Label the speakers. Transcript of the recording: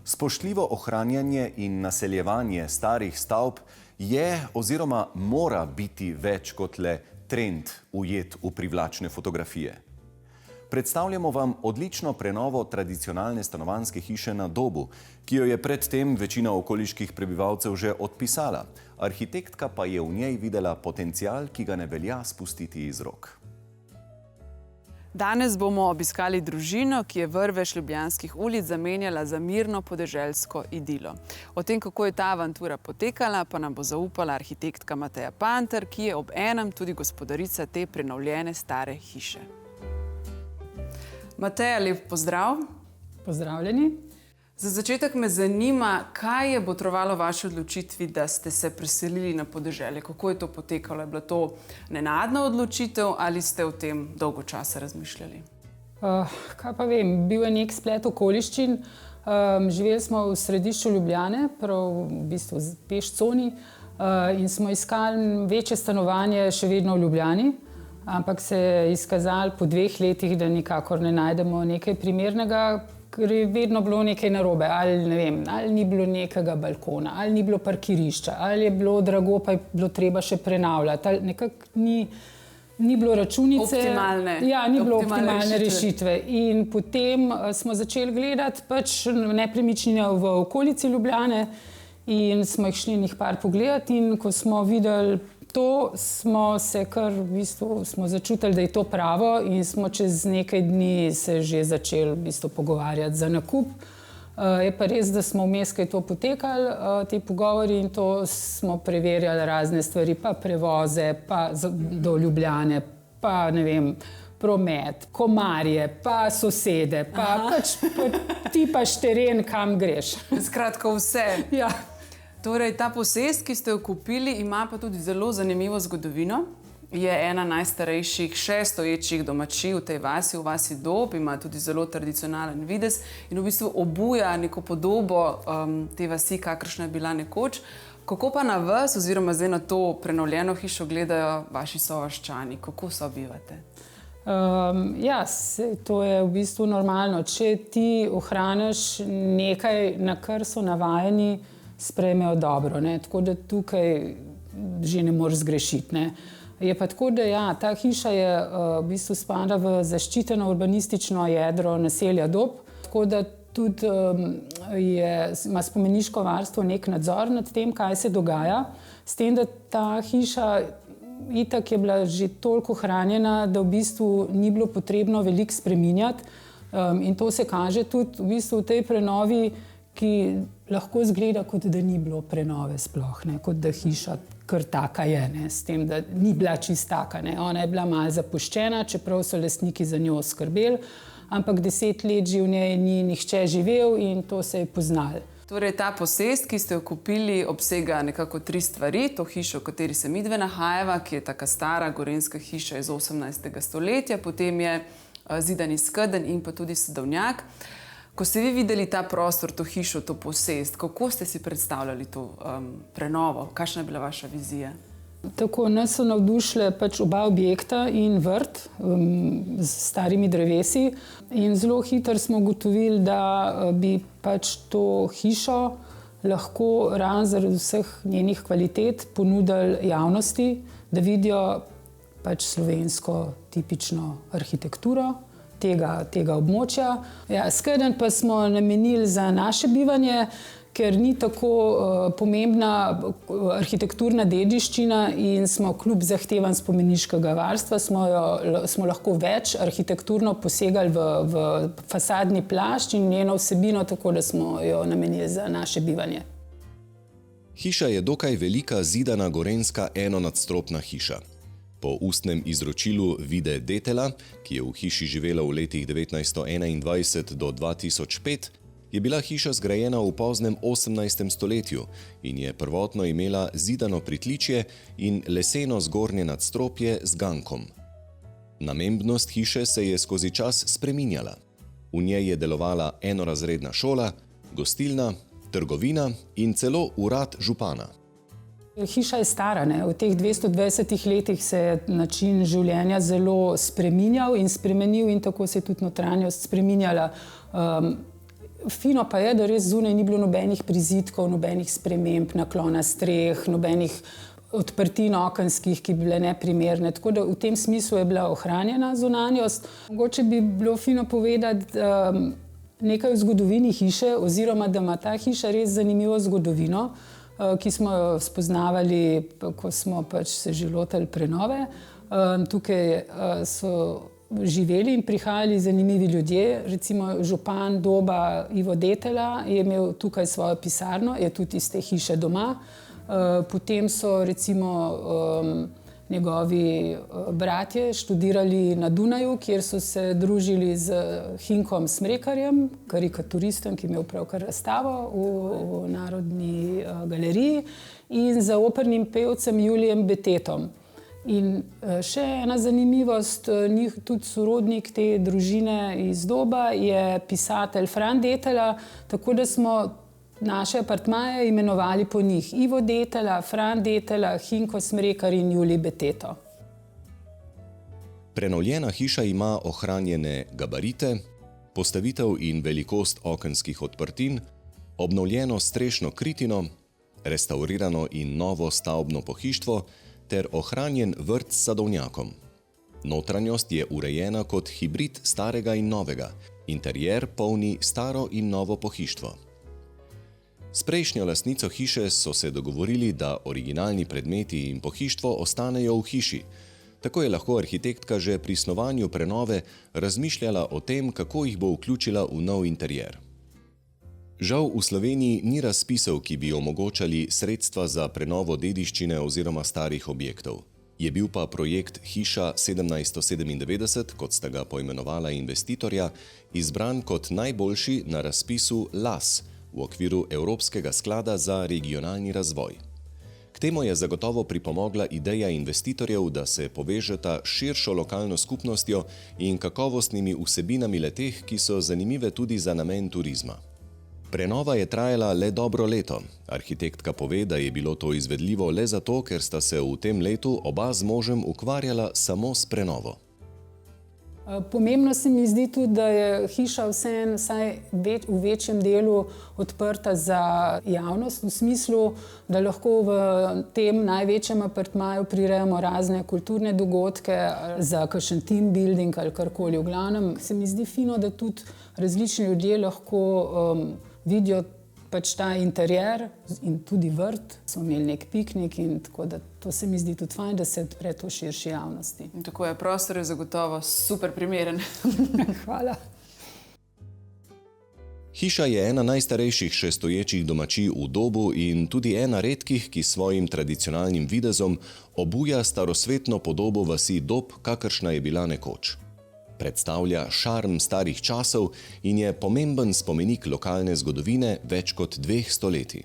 Speaker 1: Spoštljivo ohranjanje in naseljevanje starih stavb je oziroma mora biti več kot le trend ujet v privlačne fotografije. Predstavljamo vam odlično prenovo tradicionalne stanovanjske hiše na Dobu, ki jo je predtem večina okoliških prebivalcev že odpisala. Arhitektka pa je v njej videla potencial, ki ga ne velja spustiti iz rok.
Speaker 2: Danes bomo obiskali družino, ki je vrvež ljubljanskih ulic zamenjala za mirno podeželsko idilo. O tem, kako je ta avantura potekala, pa nam bo zaupala arhitektka Mateja Panter, ki je ob enem tudi gospodarica te prenovljene stare hiše. Mateja, lep pozdrav.
Speaker 3: Pozdravljeni.
Speaker 2: Za začetek me zanima, kaj je botrovalo vaši odločitvi, da ste se preselili na podeželje? Kako je to potekalo? Je bila to nenadna odločitev ali ste o tem dolgo časa razmišljali?
Speaker 3: Kaj pa vem, bil je nek splet okoliščin. Živeli smo v središču Ljubljane, prav v bistvu v peš coni, in smo iskali večje stanovanje še vedno v Ljubljani, ampak se je izkazalo po 2 letih, da nikakor ne najdemo nekaj primernega, ker je vedno bilo nekaj narobe, ali ne vem, ali ni bilo nekega balkona, ali ni bilo parkirišča, ali je bilo drago, pa je bilo treba še prenavljati, ali nekako ni bilo računice. Ni bilo optimalne rešitve. In potem smo začeli gledati pač nepremičnine v okolici Ljubljane in smo jih šli njih par pogledati, in ko smo videli to, smo se kar v bistvu smo začutili, da je to pravo, in smo čez nekaj dni se že začeli v bistvu pogovarjati za nakup. Je pa res, da smo vmes, ko je to potekali, ti pogovori, in to smo preverjali razne stvari, pa prevoze, pa do Ljubljane, pa ne vem, promet, komarje, pa sosede, pa ti paš teren, kam greš.
Speaker 2: Skratka vse.
Speaker 3: Ja.
Speaker 2: Torej, ta posest, ki ste jo kupili, ima pa tudi zelo zanimivo zgodovino. Je ena najstarejših še stoječih domačij v tej vasi, v vasi Dob, ima tudi zelo tradicionalen videz in v bistvu obuja neko podobo te vasi, kakršna je bila nekoč. Kako pa na vas oziroma zdaj na to prenovljeno hišo gledajo vaši sovaščani? Kako sobivate? To je v bistvu normalno. Če ti ohraniš nekaj, na kar so navajeni, sprejmejo dobro, ne? Tako da tukaj že ne moreš zgrešiti, ne? Je pa tako, da ta hiša je v bistvu spada v zaščiteno urbanistično jedro naselja Dob, tako da tudi ima spomeniško varstvo nek nadzor nad tem, kaj se dogaja, s tem, da ta hiša itak je bila že toliko ohranjena, da v bistvu ni bilo potrebno veliko spreminjati, in to se kaže tudi v bistvu v tej prenovi, ki lahko izgleda, kot da ni bilo prenove sploh, ne? Kot da hiša kar taka je, ne? S tem, da ni bila čist taka, ne? Ona je bila malo zapuščena, čeprav so lastniki za njo skrbeli, ampak 10 let že v njej ni nihče živel in to se je poznalo. Torej, ta posest, ki ste jo kupili, obsega nekako 3 stvari. To hišo, v kateri se midve nahajava, ki je taka stara gorenjska hiša iz 18. stoletja, potem je zidani skedenj in pa tudi sadovnjak. Ko ste vi videli ta prostor, to hišo, to posest, kako ste si predstavljali to prenovo? Kakšna je bila vaša vizija?
Speaker 3: Tako, nas so navdušile pač oba objekta in vrt s starimi drevesi, in zelo hitro smo ugotovili, da bi pač to hišo lahko ravno zaradi vseh njenih kvalitet ponudili javnosti, da vidijo pač slovensko tipično arhitekturo tega območja. Skedenj pa smo namenili za naše bivanje, ker ni tako pomembna arhitekturna dediščina in smo kljub zahtevam spomeniškega varstva smo lahko več arhitekturno posegali v fasadni plašč in njeno vsebino, tako da smo jo namenili za naše bivanje.
Speaker 1: Hiša je dokaj velika zidana gorenjska enonadstropna hiša. Po ustnem izročilu Vide Detela, ki je v hiši živela v letih 1921 do 2005, je bila hiša zgrajena v poznem 18. stoletju in je prvotno imela zidano pritličje in leseno zgornje nadstropje z gankom. Namembnost hiše se je skozi čas spreminjala. V njej je delovala enorazredna šola, gostilna, trgovina in celo urad župana.
Speaker 3: Hiša je stara, ne? V teh 220 letih se je način življenja zelo spreminjal in spremenil, in tako se je tudi notranjost spreminjala.
Speaker 2: Fino pa je, da res zunaj ni bilo nobenih prizidkov, nobenih sprememb, naklona streh, nobenih odprtin okenskih, ki bi bile neprimerne. Tako da v tem smislu je bila ohranjena zunanjost. Mogoče bi bilo fino povedati nekaj o zgodovini hiše, oziroma da ima ta hiša res zanimivo zgodovino, ki smo jo spoznavali, ko smo pač se že lotili prenove. Tukaj so živeli in prihajali zanimivi ljudje, recimo župan Doba Ivo Detela je imel tukaj svojo pisarno, je tudi iz te hiše doma. Potem so recimo njegovi bratje študirali na Dunaju, kjer so se družili z Hinkom Smrekarjem, karikaturistom, ki je imel pravkar razstavo v Narodni galeriji, in za opernim pevcem Julijem Betetom. In še ena zanimivost, tudi sorodnik te družine iz Doba je pisatelj Fran Detela, tako da smo naše apartmaje imenovali po njih. Ivo Detela, Fran Detela, Hinko Smrekar in Julij Beteto.
Speaker 1: Prenovljena hiša ima ohranjene gabarite, postavitev in velikost okenskih odprtin, obnovljeno strešno kritino, restavrirano in novo stavbno pohištvo ter ohranjen vrt s sadovnjakom. Notranjost je urejena kot hibrid starega in novega, interjer polni staro in novo pohištvo. S prejšnjo lastnico hiše so se dogovorili, da originalni predmeti in pohištvo ostanejo v hiši. Tako je lahko arhitektka že pri snovanju prenove razmišljala o tem, kako jih bo vključila v nov interjer. Žal v Sloveniji ni razpisov, ki bi omogočali sredstva za prenovo dediščine oziroma starih objektov. Je bil pa projekt Hiša 1797, kot sta ga poimenovala investitorja, izbran kot najboljši na razpisu LAS v okviru Evropskega sklada za regionalni razvoj. K temu je zagotovo pripomogla ideja investitorjev, da se povežeta s širšo lokalno skupnostjo in kakovostnimi vsebinami le-teh, ki so zanimive tudi za namen turizma. Prenova je trajala le dobro leto. Arhitektka pove, da je bilo to izvedljivo le zato, ker sta se v tem letu oba z možem ukvarjala samo s prenovo.
Speaker 2: Pomembno se mi zdi tudi, da je hiša vseeno vsaj v večjem delu odprta za javnost, v smislu, da lahko v tem največjem apartmaju prirejamo razne kulturne dogodke za kakšen team building ali karkoli. V glavnem se mi zdi fino, da tudi različni ljudje lahko vidijo pač ta interjer in tudi vrt. Smo imeli nek piknik in tako da to se mi zdi tudi fajn, da se odpre to širši javnosti.
Speaker 3: In tako je, prostor je zagotovo super primeren.
Speaker 2: Hvala.
Speaker 1: Hiša je ena najstarejših še stoječih domačij v Dobu in tudi ena redkih, ki svojim tradicionalnim videzom obuja starosvetno podobo vasi Dob, kakršna je bila nekoč. Predstavlja šarm starih časov in je pomemben spomenik lokalne zgodovine več kot 2 stoletij.